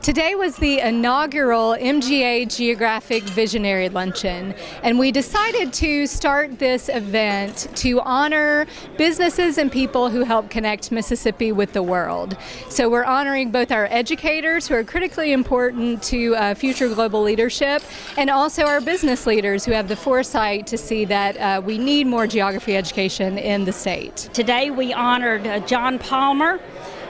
Today was the inaugural MGA Geographic Visionary Luncheon, and we decided to start this event to honor businesses and people who help connect Mississippi with the world. So we're honoring both our educators, who are critically important to future global leadership, and also our business leaders who have the foresight to see that we need more geography education in the state. Today we honored John Palmer,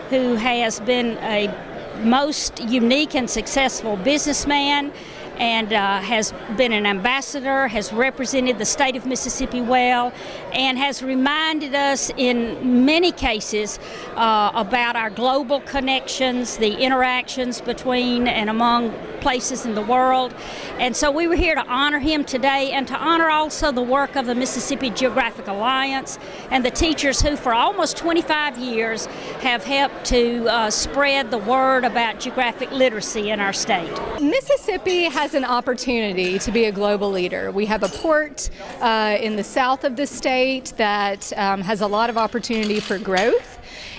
who has been a most unique and successful businessman and has been an ambassador, has represented the state of Mississippi well, and has reminded us in many cases about our global connections, the interactions between and among places in the world. And so we were here to honor him today and to honor also the work of the Mississippi Geographic Alliance and the teachers who for almost 25 years have helped to spread the word about geographic literacy in our state. Mississippi has an opportunity to be a global leader. We have a port in the south of the state that has a lot of opportunity for growth.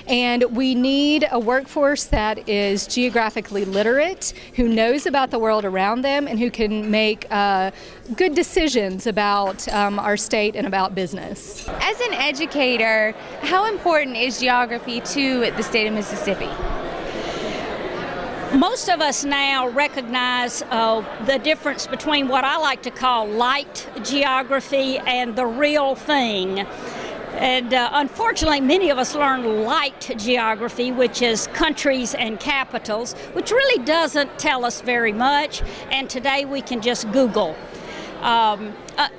And we need a workforce that is geographically literate, who knows about the world around them, and who can make good decisions about our state and about business. As an educator, how important is geography to the state of Mississippi? Most of us now recognize the difference between what I like to call light geography and the real thing. And unfortunately, many of us learn light geography, which is countries and capitals, which really doesn't tell us very much. And today we can just Google.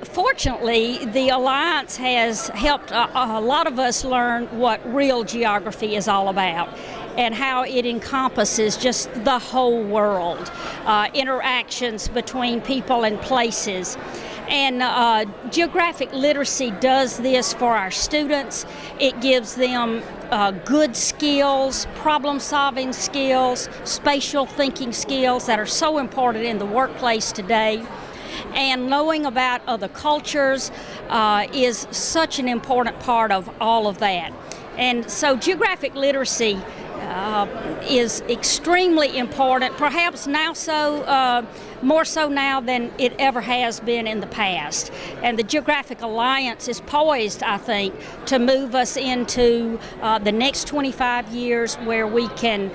Fortunately, the Alliance has helped a lot of us learn what real geography is all about and how it encompasses just the whole world, interactions between people and places. And geographic literacy does this for our students. It gives them good skills, problem-solving skills, spatial thinking skills that are so important in the workplace today. And knowing about other cultures is such an important part of all of that. And so geographic literacy is extremely important, perhaps now more so now than it ever has been in the past. And the Geographic Alliance is poised, I think, to move us into the next 25 years where we can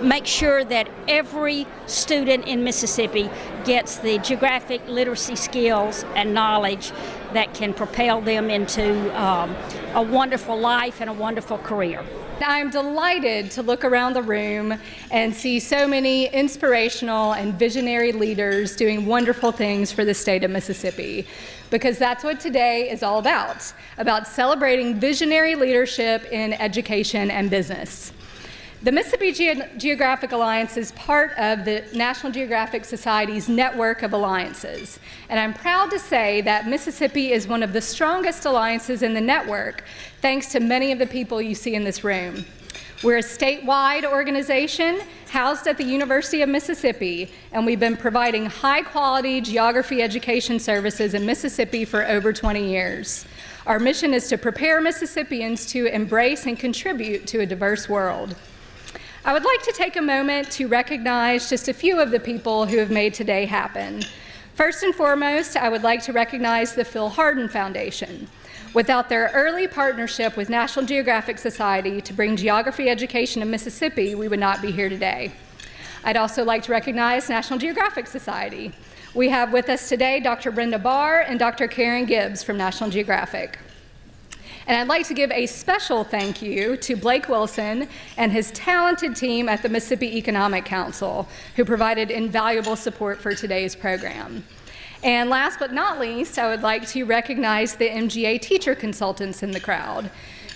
make sure that every student in Mississippi gets the geographic literacy skills and knowledge that can propel them into a wonderful life and a wonderful career. I'm delighted to look around the room and see so many inspirational and visionary leaders doing wonderful things for the state of Mississippi, because that's what today is all about celebrating visionary leadership in education and business. The Mississippi Geographic Alliance is part of the National Geographic Society's network of alliances, and I'm proud to say that Mississippi is one of the strongest alliances in the network, thanks to many of the people you see in this room. We're a statewide organization housed at the University of Mississippi, and we've been providing high-quality geography education services in Mississippi for over 20 years. Our mission is to prepare Mississippians to embrace and contribute to a diverse world. I would like to take a moment to recognize just a few of the people who have made today happen. First and foremost, I would like to recognize the Phil Hardin Foundation. Without their early partnership with National Geographic Society to bring geography education in Mississippi, we would not be here today. I'd also like to recognize National Geographic Society. We have with us today Dr. Brenda Barr and Dr. Karen Gibbs from National Geographic. And I'd like to give a special thank you to Blake Wilson and his talented team at the Mississippi Economic Council, who provided invaluable support for today's program. And last but not least, I would like to recognize the MGA teacher consultants in the crowd.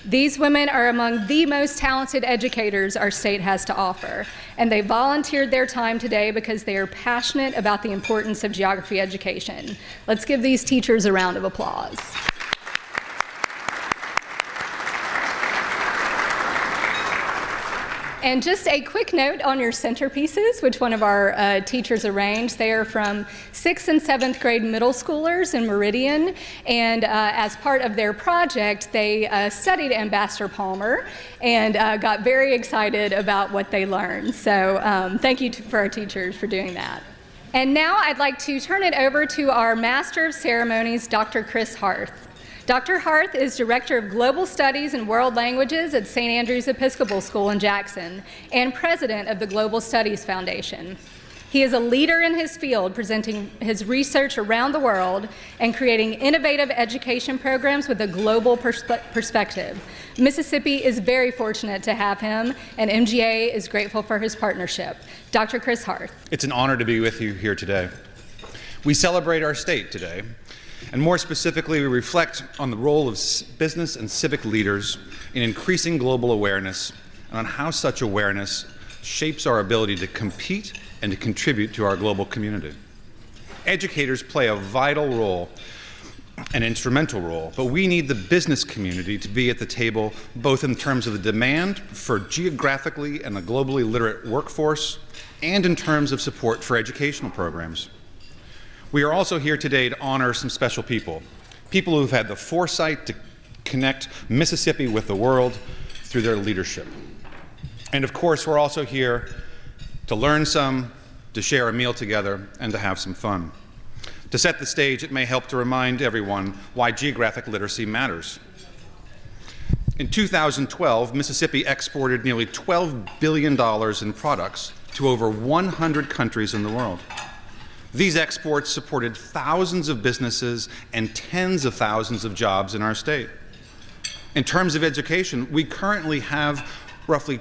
These women are among the most talented educators our state has to offer, and they volunteered their time today because they are passionate about the importance of geography education. Let's give these teachers a round of applause. And just a quick note on your centerpieces, which one of our teachers arranged. They are from 6th and 7th grade middle schoolers in Meridian. And as part of their project, they studied Ambassador Palmer and got very excited about what they learned. So thank you for our teachers for doing that. And now I'd like to turn it over to our Master of Ceremonies, Dr. Chris Harth. Dr. Harth is Director of Global Studies and World Languages at St. Andrew's Episcopal School in Jackson and President of the Global Studies Foundation. He is a leader in his field, presenting his research around the world and creating innovative education programs with a global perspective. Mississippi is very fortunate to have him, and MGA is grateful for his partnership. Dr. Chris Harth. It's an honor to be with you here today. We celebrate our state today. And more specifically, we reflect on the role of business and civic leaders in increasing global awareness and on how such awareness shapes our ability to compete and to contribute to our global community. Educators play a vital role, an instrumental role, but we need the business community to be at the table both in terms of the demand for geographically and a globally literate workforce and in terms of support for educational programs. We are also here today to honor some special people who've had the foresight to connect Mississippi with the world through their leadership. And of course, we're also here to learn some, to share a meal together, and to have some fun. To set the stage, it may help to remind everyone why geographic literacy matters. In 2012, Mississippi exported nearly $12 billion in products to over 100 countries in the world. These exports supported thousands of businesses and tens of thousands of jobs in our state. In terms of education, we currently have roughly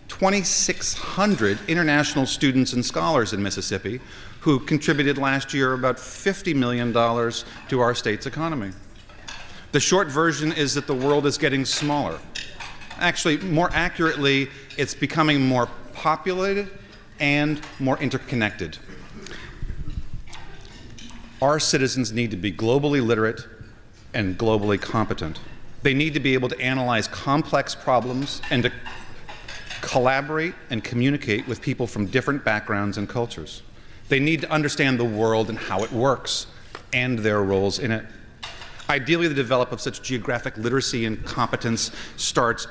2,600 international students and scholars in Mississippi who contributed last year about $50 million to our state's economy. The short version is that the world is getting smaller. Actually, more accurately, it's becoming more populated and more interconnected. Our citizens need to be globally literate and globally competent. They need to be able to analyze complex problems and to collaborate and communicate with people from different backgrounds and cultures. They need to understand the world and how it works and their roles in it. Ideally, the development of such geographic literacy and competence starts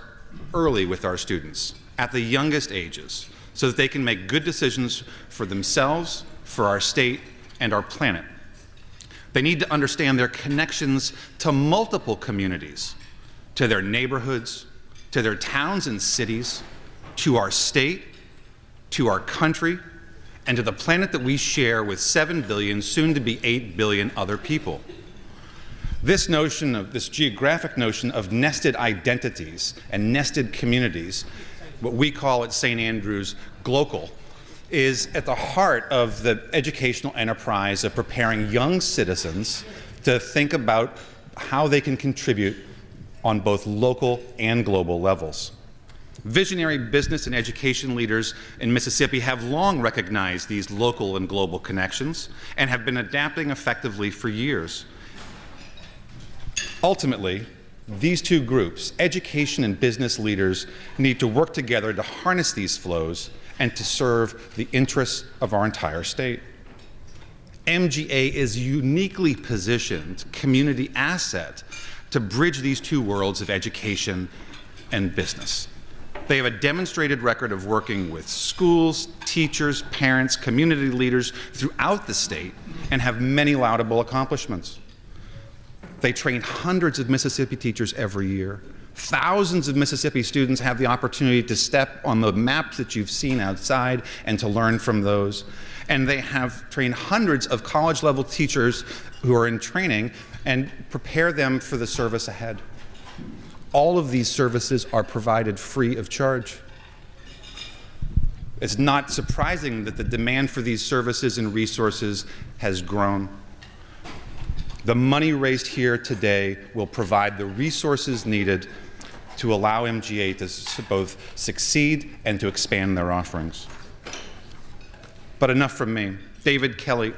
early with our students, at the youngest ages, so that they can make good decisions for themselves, for our state, and our planet. They need to understand their connections to multiple communities, to their neighborhoods, to their towns and cities, to our state, to our country, and to the planet that we share with 7 billion, soon to be 8 billion other people. This geographic notion of nested identities and nested communities, what we call at St. Andrews glocal, is at the heart of the educational enterprise of preparing young citizens to think about how they can contribute on both local and global levels. Visionary business and education leaders in Mississippi have long recognized these local and global connections and have been adapting effectively for years. Ultimately, these two groups, education and business leaders, need to work together to harness these flows and to serve the interests of our entire state. MGA is uniquely positioned community asset to bridge these two worlds of education and business. They have a demonstrated record of working with schools, teachers, parents, community leaders throughout the state and have many laudable accomplishments. They train hundreds of Mississippi teachers every year. Thousands of Mississippi students have the opportunity to step on the maps that you've seen outside and to learn from those. And they have trained hundreds of college-level teachers who are in training and prepare them for the service ahead. All of these services are provided free of charge. It's not surprising that the demand for these services and resources has grown. The money raised here today will provide the resources needed to allow MGA to both succeed and to expand their offerings. But enough from me. David Kelly,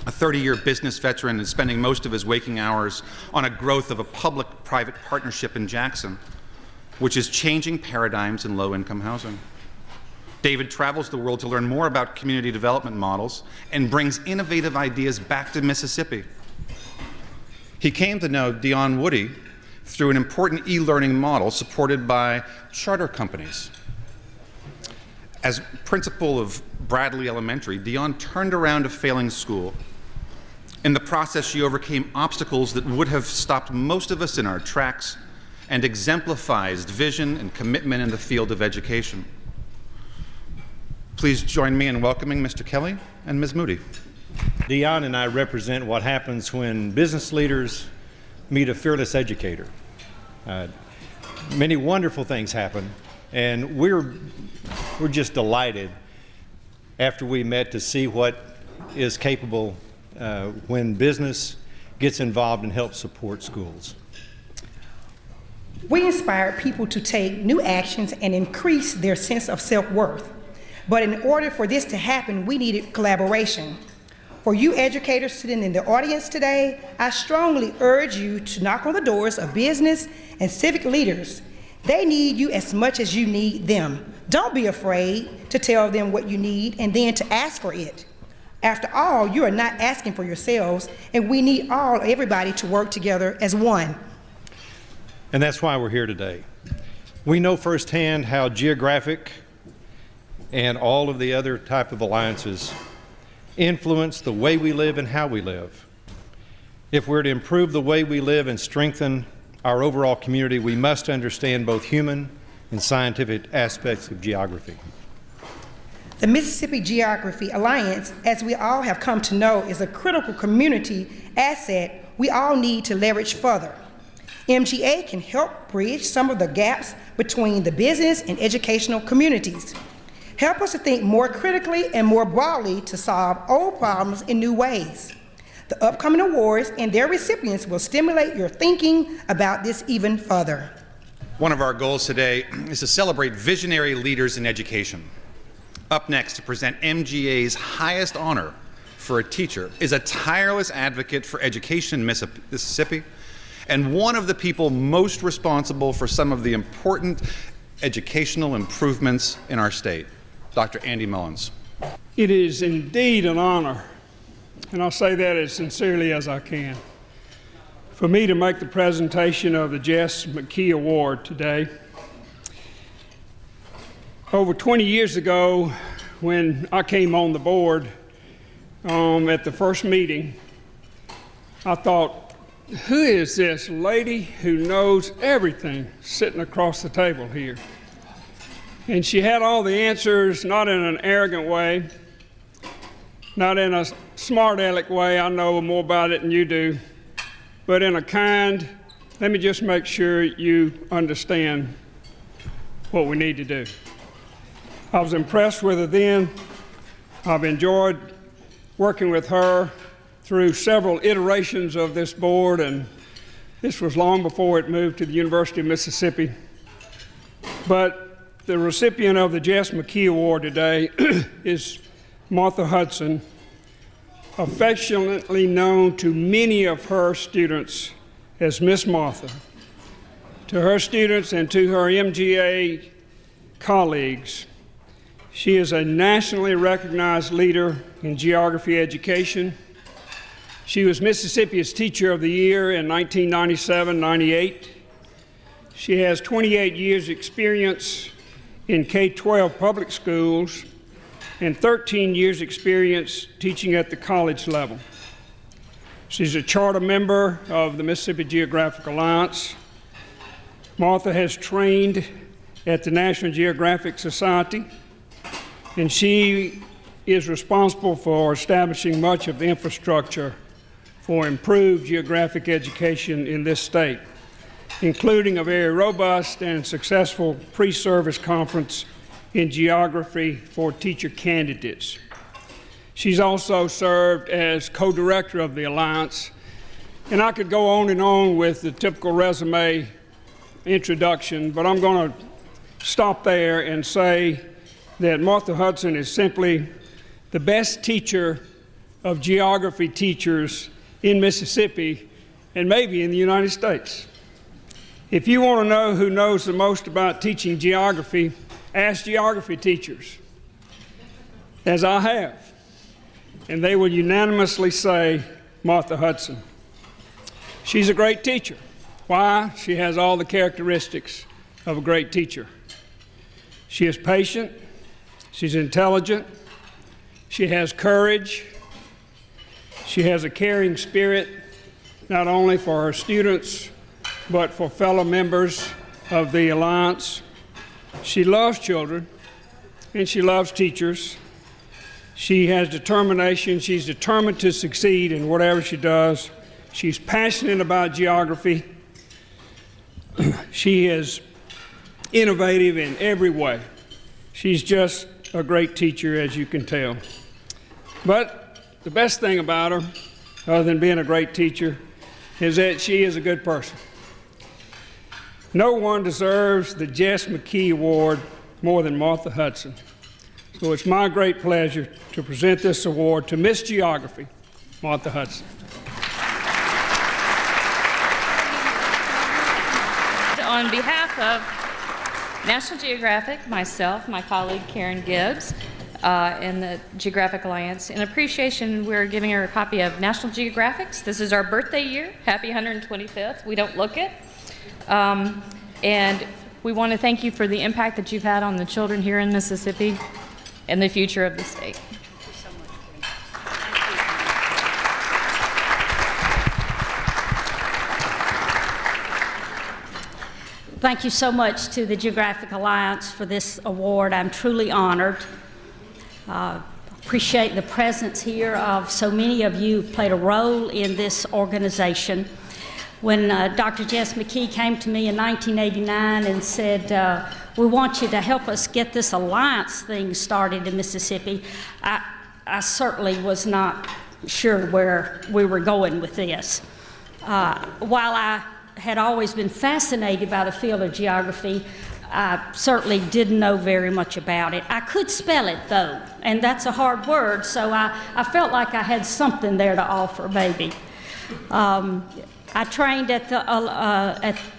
a 30-year business veteran, is spending most of his waking hours on a growth of a public-private partnership in Jackson. which is changing paradigms in low-income housing. David travels the world to learn more about community development models and brings innovative ideas back to Mississippi. He came to know Dion Woody through an important e-learning model supported by charter companies. As principal of Bradley Elementary, Dion turned around a failing school. In the process, she overcame obstacles that would have stopped most of us in our tracks and exemplifies vision and commitment in the field of education. Please join me in welcoming Mr. Kelly and Ms. Moody. Dion and I represent what happens when business leaders meet a fearless educator. Many wonderful things happen, and we're just delighted after we met to see what is capable when business gets involved and helps support schools. We inspire people to take new actions and increase their sense of self-worth. But in order for this to happen, we needed collaboration. For you educators sitting in the audience today, I strongly urge you to knock on the doors of business and civic leaders. They need you as much as you need them. Don't be afraid to tell them what you need and then to ask for it. After all, you are not asking for yourselves, and we need everybody to work together as one. And that's why we're here today. We know firsthand how Geographic and all of the other type of alliances influence the way we live and how we live. If we're to improve the way we live and strengthen our overall community, we must understand both human and scientific aspects of geography. The Mississippi Geography Alliance, as we all have come to know, is a critical community asset we all need to leverage further. MGA can help bridge some of the gaps between the business and educational communities. Help us to think more critically and more broadly to solve old problems in new ways. The upcoming awards and their recipients will stimulate your thinking about this even further. One of our goals today is to celebrate visionary leaders in education. Up next to present MGA's highest honor for a teacher is a tireless advocate for education in Mississippi and one of the people most responsible for some of the important educational improvements in our state, Dr. Andy Mullins. It is indeed an honor, and I'll say that as sincerely as I can, for me to make the presentation of the Jess McKee Award today. Over 20 years ago, when I came on the board at the first meeting, I thought, who is this lady who knows everything sitting across the table here? And she had all the answers, not in an arrogant way, not in a smart aleck way, I know more about it than you do, but in a kind, let me just make sure you understand what we need to do. I was impressed with her then. I've enjoyed working with her through several iterations of this board, and this was long before it moved to the University of Mississippi. But the recipient of the Jess McKee Award today is Martha Hudson, affectionately known to many of her students as Miss Martha. To her students and to her MGA colleagues, she is a nationally recognized leader in geography education. She was Mississippi's Teacher of the Year in 1997-98. She has 28 years experience in K-12 public schools and 13 years experience teaching at the college level. She's a charter member of the Mississippi Geographic Alliance. Martha has trained at the National Geographic Society, and she is responsible for establishing much of the infrastructure for improved geographic education in this state, including a very robust and successful pre-service conference in geography for teacher candidates. She's also served as co-director of the Alliance, and I could go on and on with the typical resume introduction, but I'm going to stop there and say that Martha Hudson is simply the best teacher of geography teachers in Mississippi and maybe in the United States. If you want to know who knows the most about teaching geography, ask geography teachers, as I have, and they will unanimously say Martha Hudson. She's a great teacher. Why? She has all the characteristics of a great teacher. She is patient, she's intelligent, she has courage, she has a caring spirit, not only for her students, but for fellow members of the Alliance. She loves children, and she loves teachers. She has determination. She's determined to succeed in whatever she does. She's passionate about geography. She is innovative in every way. She's just a great teacher, as you can tell. But the best thing about her, other than being a great teacher, is that she is a good person. No one deserves the Jess McKee Award more than Martha Hudson. So it's my great pleasure to present this award to Miss Geography, Martha Hudson. On behalf of National Geographic, myself, my colleague Karen Gibbs, and the Geographic Alliance, in appreciation, we're giving her a copy of National Geographic's. This is our birthday year. Happy 125th. We don't look it. And we want to thank you for the impact that you've had on the children here in Mississippi and the future of the state. Thank you so much to the Geographic Alliance for this award. I'm truly honored. Appreciate the presence here of so many of you who've played a role in this organization. When Dr. Jess McKee came to me in 1989 and said, we want you to help us get this alliance thing started in Mississippi, I certainly was not sure where we were going with this. While I had always been fascinated by the field of geography, I certainly didn't know very much about it. I could spell it, though, and that's a hard word, so I felt like I had something there to offer, maybe. I trained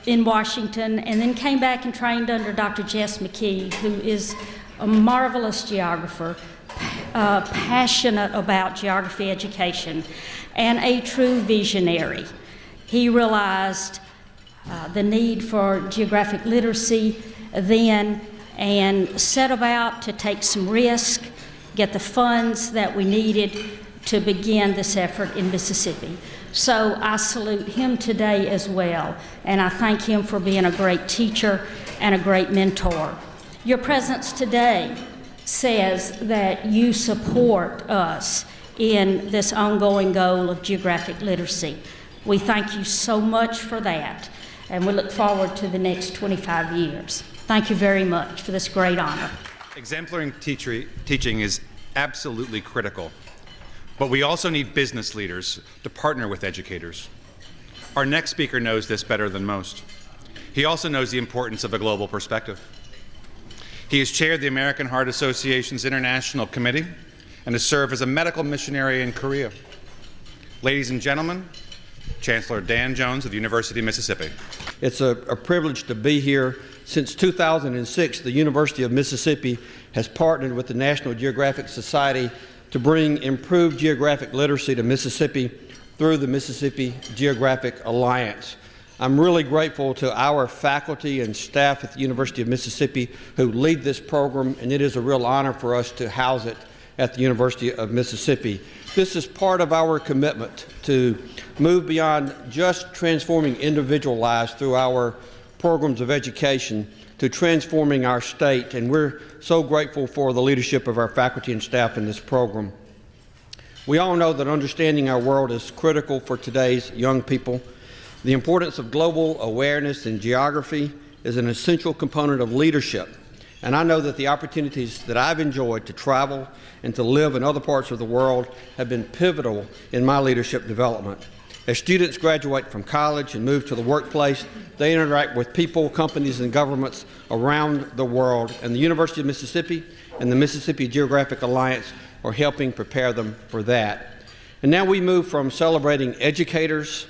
in Washington and then came back and trained under Dr. Jess McKee, who is a marvelous geographer, passionate about geography education, and a true visionary. He realized the need for geographic literacy then and set about to take some risk, get the funds that we needed to begin this effort in Mississippi. So I salute him today as well, and I thank him for being a great teacher and a great mentor. Your presence today says that you support us in this ongoing goal of geographic literacy. We thank you so much for that, and we look forward to the next 25 years. Thank you very much for this great honor. Exemplary teaching is absolutely critical, but we also need business leaders to partner with educators. Our next speaker knows this better than most. He also knows the importance of a global perspective. He has chaired the American Heart Association's International Committee and has served as a medical missionary in Korea. Ladies and gentlemen, Chancellor Dan Jones of the University of Mississippi. It's a privilege to be here. Since 2006, the University of Mississippi has partnered with the National Geographic Society to bring improved geographic literacy to Mississippi through the Mississippi Geographic Alliance. I'm really grateful to our faculty and staff at the University of Mississippi who lead this program, and it is a real honor for us to house it at the University of Mississippi. This is part of our commitment to move beyond just transforming individual lives through our programs of education to transforming our state, and we're so grateful for the leadership of our faculty and staff in this program. We all know that understanding our world is critical for today's young people. The importance of global awareness in geography is an essential component of leadership, and I know that the opportunities that I've enjoyed to travel and to live in other parts of the world have been pivotal in my leadership development. As students graduate from college and move to the workplace, they interact with people, companies, and governments around the world, and the University of Mississippi and the Mississippi Geographic Alliance are helping prepare them for that. And now we move from celebrating educators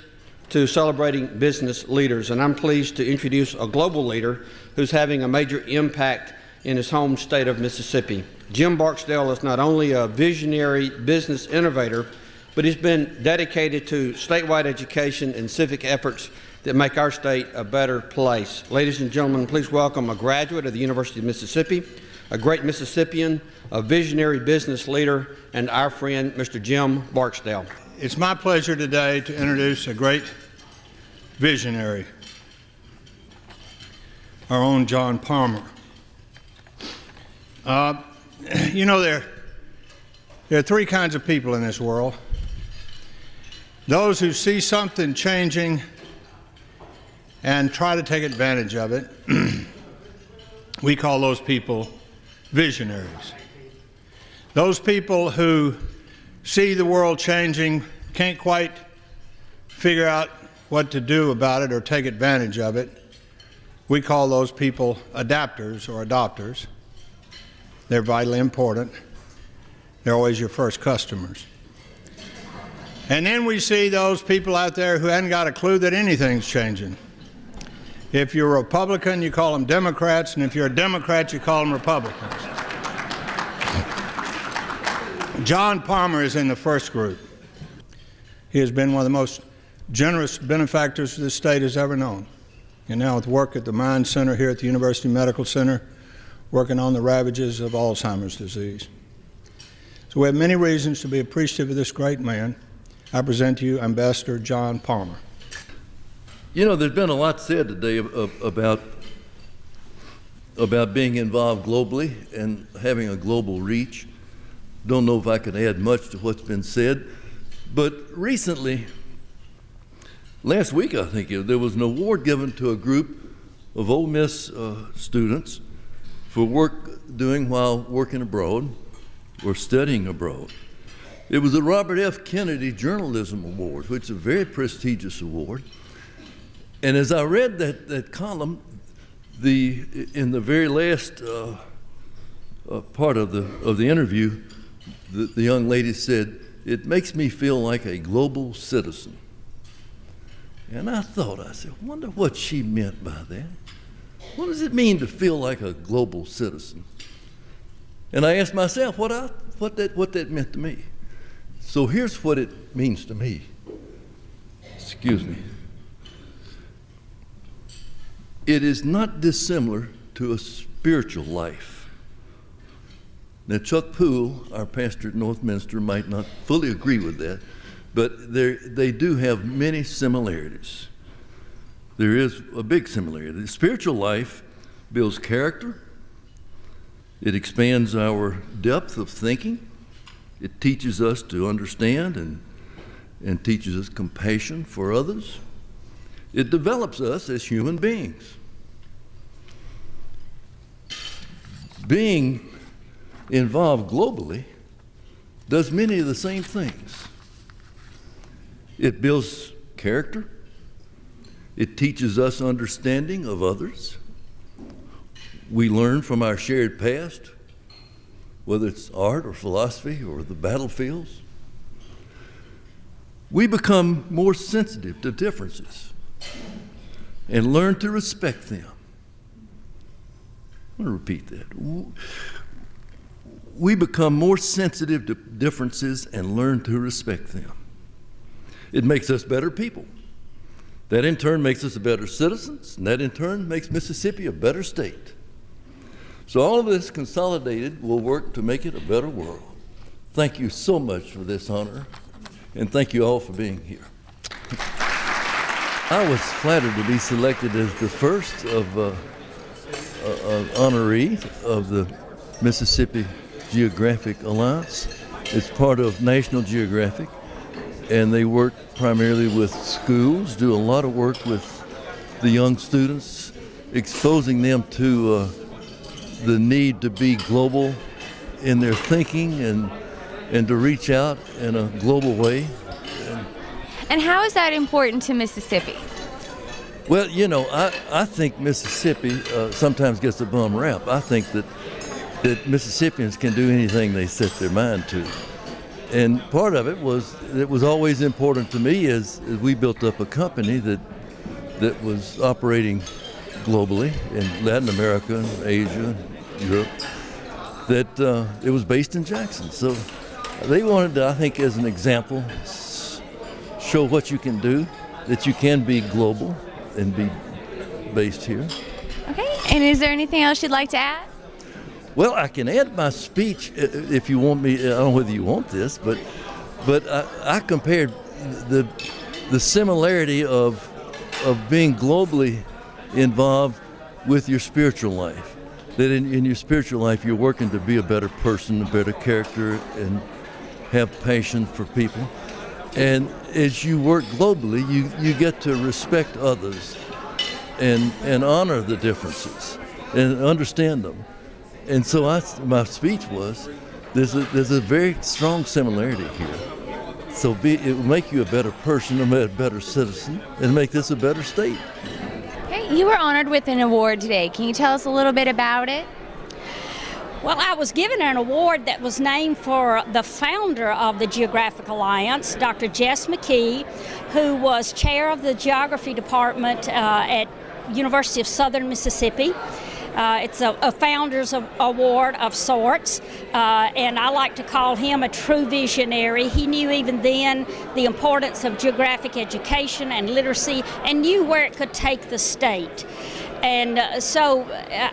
to celebrating business leaders, and I'm pleased to introduce a global leader who's having a major impact in his home state of Mississippi. Jim Barksdale is not only a visionary business innovator, but he's been dedicated to statewide education and civic efforts that make our state a better place. Ladies and gentlemen, please welcome a graduate of the University of Mississippi, a great Mississippian, a visionary business leader, and our friend, Mr. Jim Barksdale. It's my pleasure today to introduce a great visionary, our own John Palmer. You know, there are three kinds of people in this world. Those who see something changing and try to take advantage of it, we call those people visionaries. Those people who see the world changing, can't quite figure out what to do about it or take advantage of it, we call those people adapters or adopters. They're vitally important. They're always your first customers. And then we see those people out there who haven't got a clue that anything's changing. If you're a Republican, you call them Democrats, and if you're a Democrat, you call them Republicans. John Palmer is in the first group. He has been one of the most generous benefactors this state has ever known. And now with work at the Mind Center here at the University Medical Center, working on the ravages of Alzheimer's disease. So we have many reasons to be appreciative of this great man. I present to you Ambassador John Palmer. You know, there's been a lot said today about being involved globally and having a global reach. Don't know if I can add much to what's been said, but recently, last week I think there was an award given to a group of Ole Miss students for work doing while working abroad or studying abroad. It was the Robert F. Kennedy Journalism Award, which is a very prestigious award. And as I read that column, in the very last part of the interview, the young lady said, "It makes me feel like a global citizen." And I said, wonder what she meant by that. What does it mean to feel like a global citizen? And I asked myself what that meant to me. So here's what it means to me. Excuse me. It is not dissimilar to a spiritual life. Now, Chuck Poole, our pastor at Northminster, might not fully agree with that, but they do have many similarities. There is a big similarity. The spiritual life builds character. It expands our depth of thinking. It teaches us to understand and teaches us compassion for others. It develops us as human beings. Being involved globally does many of the same things. It builds character. It teaches us understanding of others. We learn from our shared past, whether it's art or philosophy or the battlefields. We become more sensitive to differences and learn to respect them. I'm going to repeat that. We become more sensitive to differences and learn to respect them. It makes us better people. That in turn makes us better citizens, and that in turn makes Mississippi a better state. So all of this consolidated will work to make it a better world. Thank you so much for this honor, and thank you all for being here. I was flattered to be selected as the first of honoree of the Mississippi Geographic Alliance. It's part of National Geographic, and they work primarily with schools, do a lot of work with the young students, exposing them to the need to be global in their thinking and to reach out in a global way. And how is that important to Mississippi? Well, you know, I think Mississippi sometimes gets a bum rap. I think that Mississippians can do anything they set their mind to. And part of it was always important to me as we built up a company that was operating globally in Latin America, Asia, Europe, that it was based in Jackson. So they wanted to, I think, as an example, show what you can do, that you can be global and be based here. Okay, and is there anything else you'd like to add? Well, I can add my speech if you want me. I don't know whether you want this, but I compared the similarity of being globally involved with your spiritual life. That in your spiritual life, you're working to be a better person, a better character, and have passion for people. And as you work globally, you get to respect others and honor the differences and understand them. And so my speech was, there's a very strong similarity here. So it will make you a better person, a better citizen, and make this a better state. Hey, you were honored with an award today. Can you tell us a little bit about it? Well, I was given an award that was named for the founder of the Geographic Alliance, Dr. Jess McKee, who was chair of the Geography Department at University of Southern Mississippi. It's a founder's award of sorts, and I like to call him a true visionary. He knew even then the importance of geographic education and literacy and knew where it could take the state. And so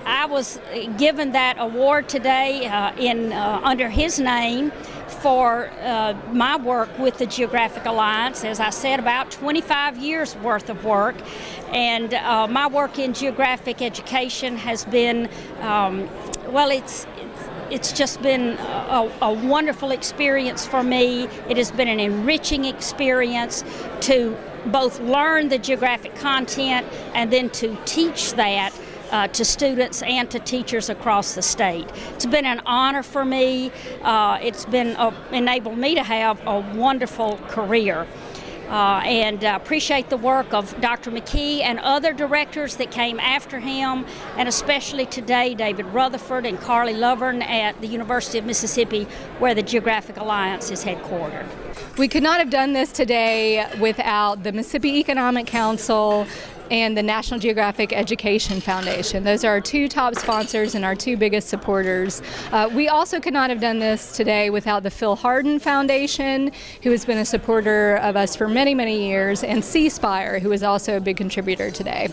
I was given that award today under his name for my work with the Geographic Alliance. As I said, about 25 years worth of work. And my work in geographic education has been, it's just been a wonderful experience for me. It has been an enriching experience to both learn the geographic content and then to teach that to students and to teachers across the state. It's been an honor for me. It's been enabled me to have a wonderful career. And appreciate the work of Dr. McKee and other directors that came after him, and especially today David Rutherford and Carly Lovern at the University of Mississippi, where the Geographic Alliance is headquartered. We could not have done this today without the Mississippi Economic Council and the National Geographic Education Foundation. Those are our two top sponsors and our two biggest supporters. We also could not have done this today without the Phil Hardin Foundation, who has been a supporter of us for many, many years, and C Spire, who is also a big contributor today.